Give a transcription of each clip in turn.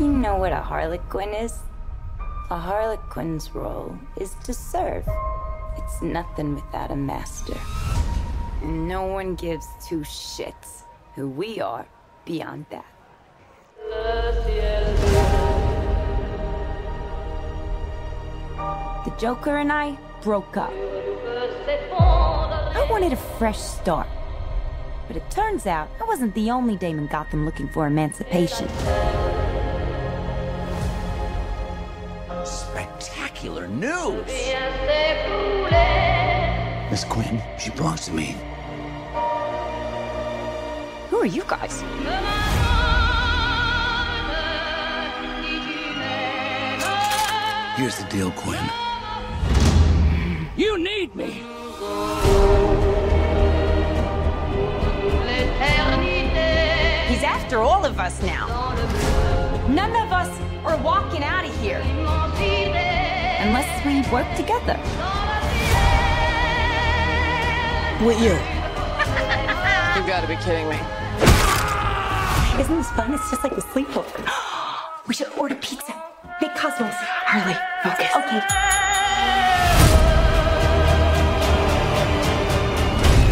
You know what a Harlequin is? A Harlequin's role is to serve. It's nothing without a master. No one gives two shits who we are beyond that. The Joker and I broke up. I wanted a fresh start. But it turns out I wasn't the only dame in Gotham looking for emancipation. Spectacular news! Miss Quinn, she belongs to me. Who are you guys? Here's the deal, Quinn. You need me! He's after all of us now. None of us are walking out of here. Unless we work together. With you. You gotta be kidding me. Isn't this fun? It's just like a sleepover. We should order pizza. Big Cosmos. Harley, focus. Okay.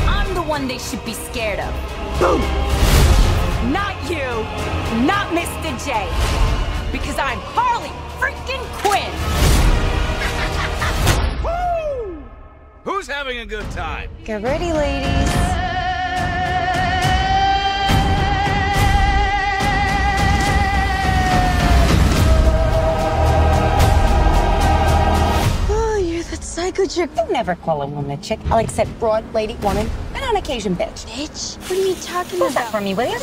I'm the one they should be scared of. Boom! Not you. Not Mr. J. Because I'm Harley freaking Quinn. Woo! Who's having a good time? Get ready, ladies. Psycho chick. I never call a woman a chick. I'll accept broad, lady, woman, and on occasion, bitch. Bitch? What are you talking Who's about? that for me, will you?